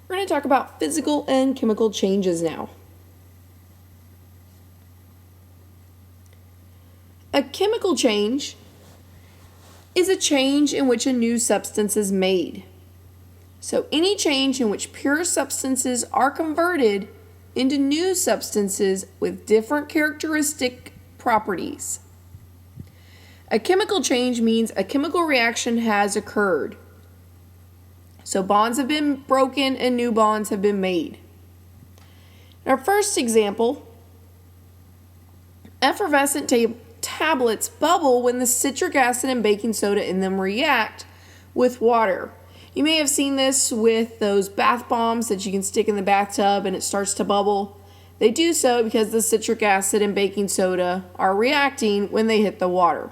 We're going to talk about physical and chemical changes now. A chemical change is a change in which a new substance is made. So any change in which pure substances are converted into new substances with different characteristic properties. A chemical change means a chemical reaction has occurred. So bonds have been broken and new bonds have been made. In our first example, effervescent tablets bubble when the citric acid and baking soda in them react with water. You may have seen this with those bath bombs that you can stick in the bathtub and it starts to bubble. They do so because the citric acid and baking soda are reacting when they hit the water.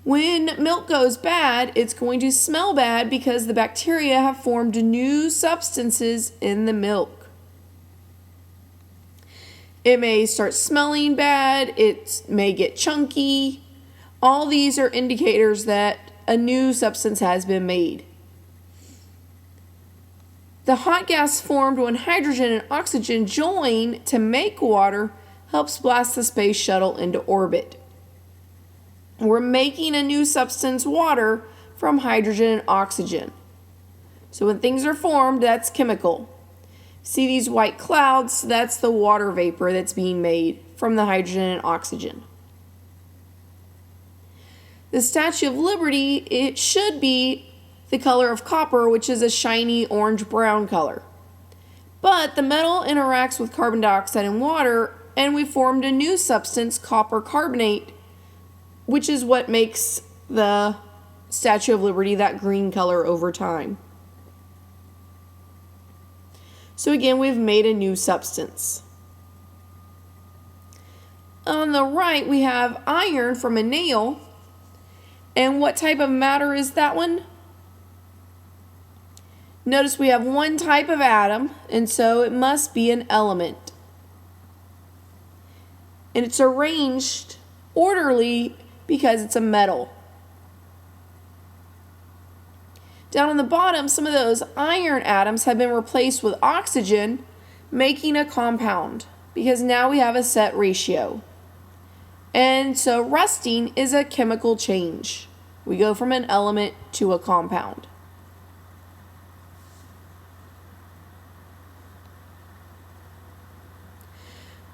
When milk goes bad, it's going to smell bad because the bacteria have formed new substances in the milk. It may start smelling bad, it may get chunky. All these are indicators that a new substance has been made. The hot gas formed when hydrogen and oxygen join to make water helps blast the space shuttle into orbit. We're making a new substance, water, from hydrogen and oxygen. So when things are formed, that's chemical. See these white clouds? That's the water vapor that's being made from the hydrogen and oxygen. The Statue of Liberty, it should be the color of copper, which is a shiny orange-brown color. But the metal interacts with carbon dioxide and water, and we formed a new substance, copper carbonate, which is what makes the Statue of Liberty that green color over time. So again, we've made a new substance. On the right, we have iron from a nail. And what type of matter is that one? Notice we have one type of atom, and so it must be an element. And it's arranged orderly because it's a metal. Down on the bottom, some of those iron atoms have been replaced with oxygen, making a compound, because now we have a set ratio. And so rusting is a chemical change. We go from an element to a compound.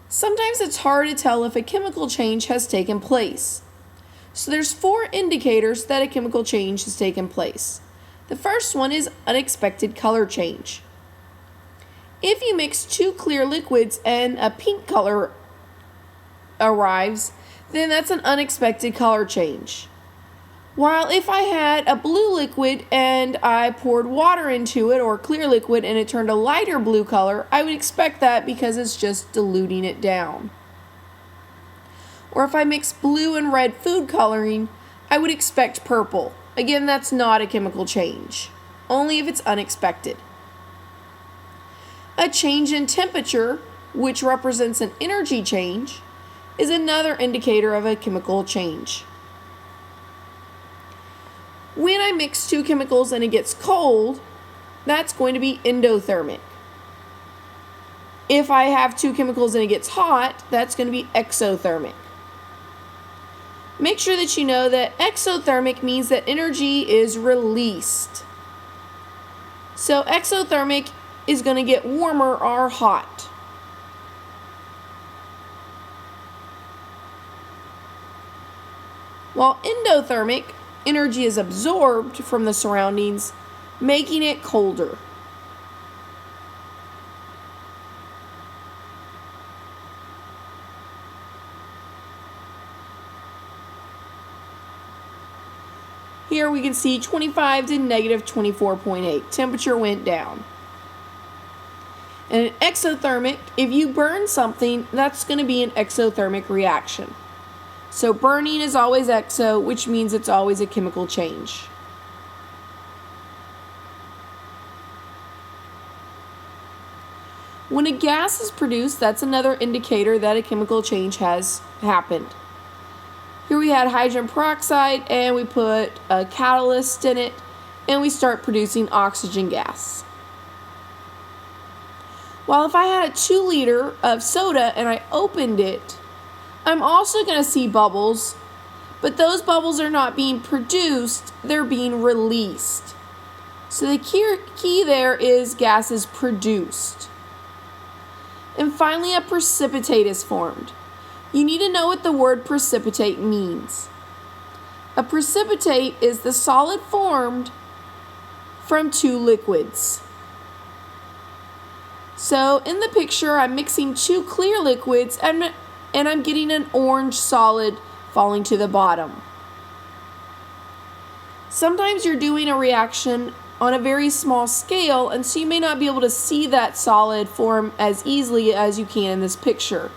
Sometimes it's hard to tell if a chemical change has taken place. So there's 4 indicators that a chemical change has taken place. The first one is unexpected color change. If you mix 2 clear liquids and a pink color arrives, then that's an unexpected color change. While if I had a blue liquid and I poured water into it, or clear liquid, and it turned a lighter blue color, I would expect that because it's just diluting it down. Or if I mix blue and red food coloring, I would expect purple. Again, that's not a chemical change, only if it's unexpected. A change in temperature, which represents an energy change, is another indicator of a chemical change. When I mix 2 chemicals and it gets cold, that's going to be endothermic. If I have 2 chemicals and it gets hot, that's going to be exothermic. Make sure that you know that exothermic means that energy is released. So exothermic is going to get warmer or hot. While endothermic, energy is absorbed from the surroundings, making it colder. Here we can see 25 to negative 24.8. Temperature went down. And an exothermic, if you burn something, that's going to be an exothermic reaction. So burning is always exo, which means it's always a chemical change. When a gas is produced, that's another indicator that a chemical change has happened. Here we had hydrogen peroxide and we put a catalyst in it, and we start producing oxygen gas. While if I had a 2 liter of soda and I opened it, I'm also going to see bubbles, but those bubbles are not being produced, they're being released. So the key there is gas is produced. And finally, a precipitate is formed. You need to know what the word precipitate means. A precipitate is the solid formed from 2 liquids. So in the picture, I'm mixing 2 clear liquids and I'm getting an orange solid falling to the bottom. Sometimes you're doing a reaction on a very small scale, and so you may not be able to see that solid form as easily as you can in this picture.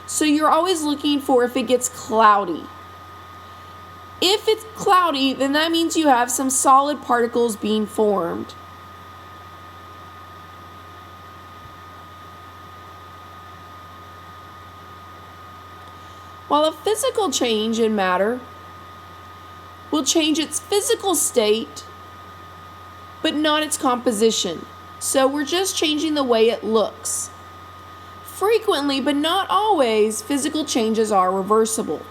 So you're always looking for if it gets cloudy. If it's cloudy, then that means you have some solid particles being formed. While a physical change in matter will change its physical state, but not its composition. So we're just changing the way it looks. Frequently, but not always, physical changes are reversible.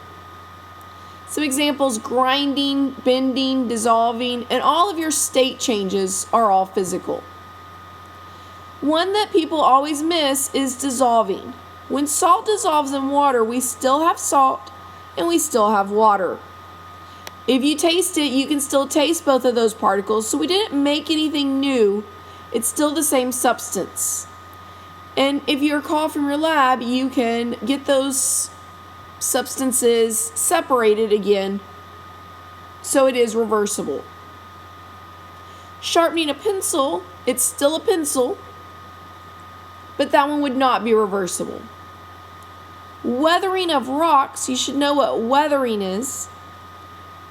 Some examples: grinding, bending, dissolving, and all of your state changes are all physical. One that people always miss is dissolving. When salt dissolves in water, we still have salt and we still have water. If you taste it, you can still taste both of those particles, so we didn't make anything new. It's still the same substance. And if you recall from your lab, you can get those substances separated again, so it is reversible. Sharpening a pencil, it's still a pencil, but that one would not be reversible. Weathering of rocks, you should know what weathering is.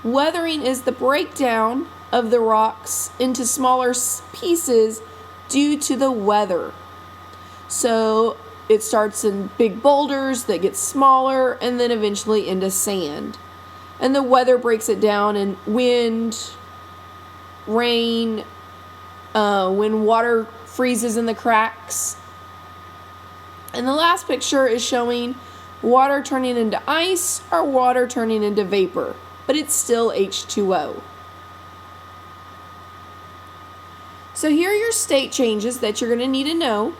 Weathering is the breakdown of the rocks into smaller pieces due to the weather. So it starts in big boulders that get smaller and then eventually into sand. And the weather breaks it down in wind, rain, when water freezes in the cracks. And the last picture is showing water turning into ice or water turning into vapor, but it's still H2O. So here are your state changes that you're going to need to know.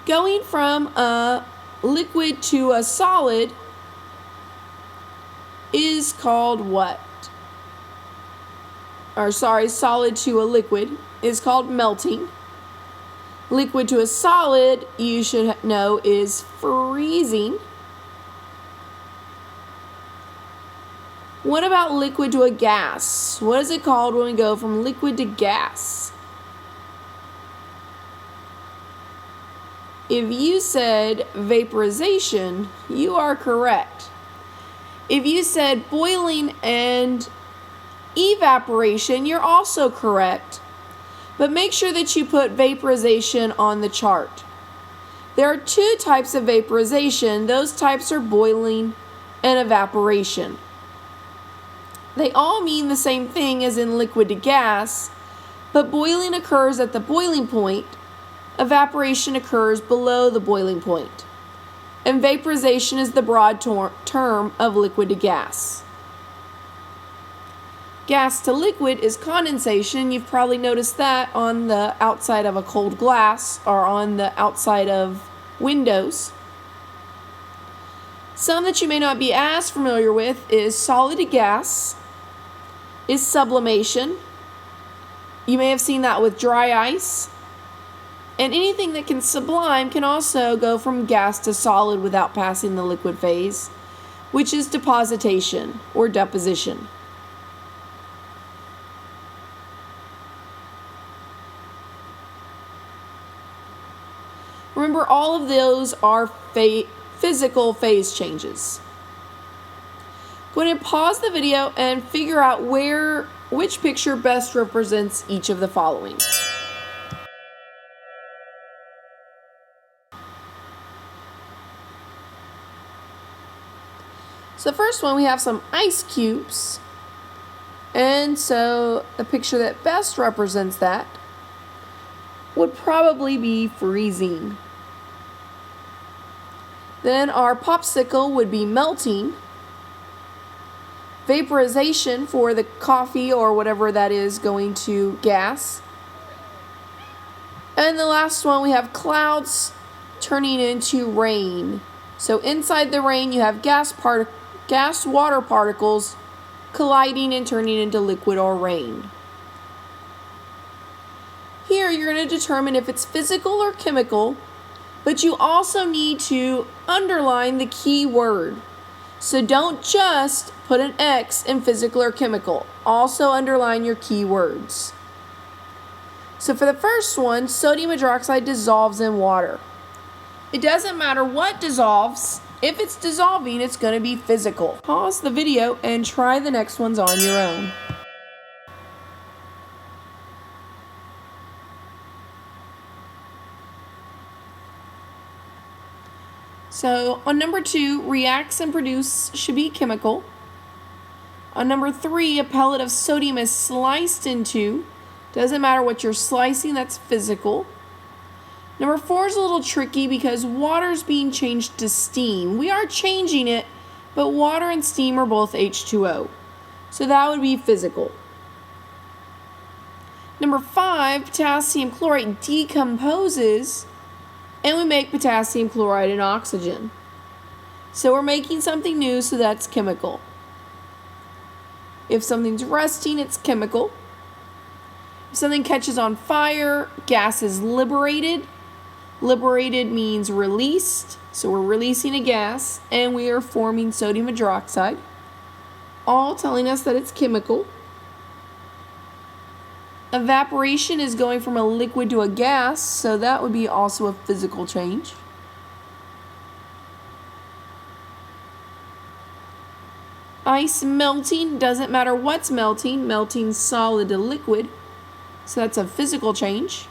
Going from a liquid to a solid is called what? Solid to a liquid is called melting. Liquid to a solid, you should know, is freezing. What about liquid to a gas? What is it called when we go from liquid to gas? If you said vaporization, you are correct. If you said boiling and evaporation, you're also correct. But make sure that you put vaporization on the chart. There are 2 types of vaporization. Those types are boiling and evaporation. They all mean the same thing as in liquid to gas, but boiling occurs at the boiling point, evaporation occurs below the boiling point, and vaporization is the broad term of liquid to gas. Gas to liquid is condensation. You've probably noticed that on the outside of a cold glass or on the outside of windows. Some that you may not be as familiar with is solid to gas, is sublimation. You may have seen that with dry ice. And anything that can sublime can also go from gas to solid without passing the liquid phase, which is depositation or deposition. Remember, all of those are physical phase changes. Go ahead and pause the video and figure out which picture best represents each of the following. So the first one, we have some ice cubes, And so the picture that best represents that would probably be freezing. Then our popsicle would be melting. Vaporization for the coffee or whatever that is going to gas. And the last one, we have clouds turning into rain. So inside the rain, you have gas water particles colliding and turning into liquid or rain. Here, you're going to determine if it's physical or chemical, but you also need to underline the key word. So don't just put an X in physical or chemical. Also underline your key words. So for the first one, sodium hydroxide dissolves in water. It doesn't matter what dissolves. If it's dissolving, it's going to be physical. Pause the video and try the next ones on your own. So on number 2, reacts and produce should be chemical. On number 3, a pellet of sodium is sliced into. Doesn't matter what you're slicing, that's physical. Number 4 is a little tricky because water is being changed to steam. We are changing it, but water and steam are both H2O. So that would be physical. Number 5, potassium chlorate decomposes, and we make potassium chloride and oxygen. So we're making something new, so that's chemical. If something's rusting, it's chemical. If something catches on fire, gas is liberated. Liberated means released, so we're releasing a gas, and we are forming sodium hydroxide, all telling us that it's chemical. Evaporation is going from a liquid to a gas, so that would be also a physical change. Ice melting, doesn't matter what's melting, melting solid to liquid, so that's a physical change.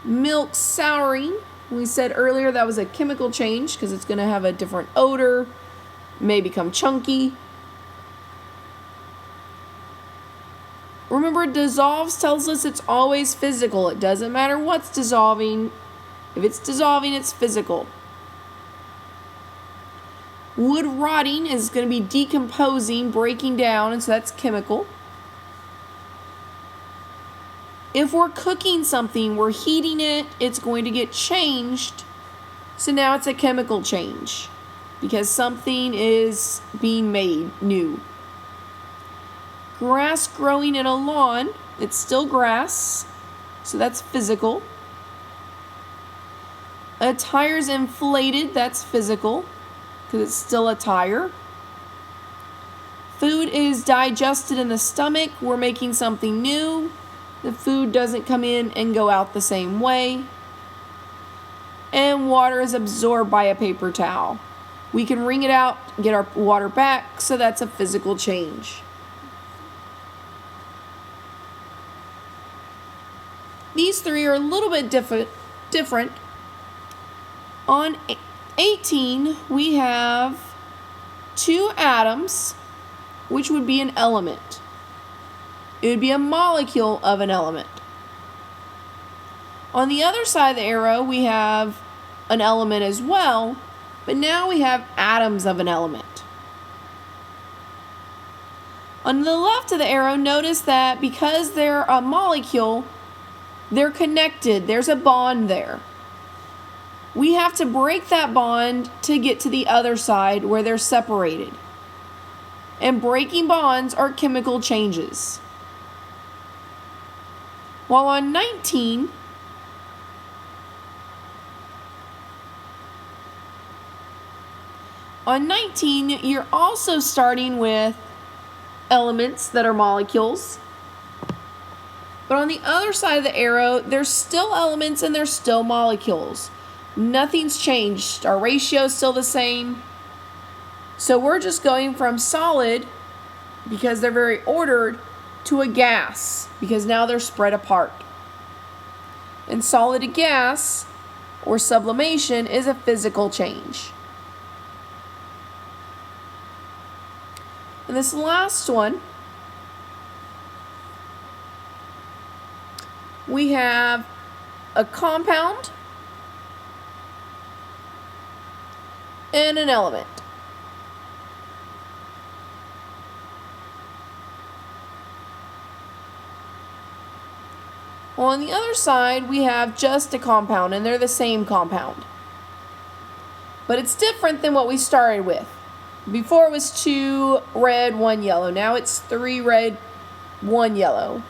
Milk souring, we said earlier that was a chemical change because it's going to have a different odor, may become chunky. Remember, dissolves tells us it's always physical. It doesn't matter what's dissolving. If it's dissolving, it's physical. Wood rotting is going to be decomposing, breaking down, and so that's chemical. If we're cooking something, we're heating it, it's going to get changed. So now it's a chemical change because something is being made new. Grass growing in a lawn, it's still grass, so that's physical. A tire's inflated, that's physical because it's still a tire. Food is digested in the stomach, we're making something new. The food doesn't come in and go out the same way. And water is absorbed by a paper towel. We can wring it out, get our water back, so that's a physical change. These three are a little bit different. On 18, we have 2 atoms, which would be an element. It would be a molecule of an element. On the other side of the arrow, we have an element as well, but now we have atoms of an element. On the left of the arrow, notice that because they're a molecule, they're connected. There's a bond there. We have to break that bond to get to the other side where they're separated. And breaking bonds are chemical changes. While on 19, you're also starting with elements that are molecules. But on the other side of the arrow, there's still elements and there's still molecules. Nothing's changed. Our ratio is still the same. So we're just going from solid, because they're very ordered, to a gas, because now they're spread apart. And solid to gas, or sublimation, is a physical change. And this last one, we have a compound and an element. On the other side, we have just a compound, and they're the same compound. But it's different than what we started with. Before it was 2 red, 1 yellow. Now it's 3 red, 1 yellow.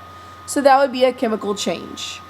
So that would be a chemical change.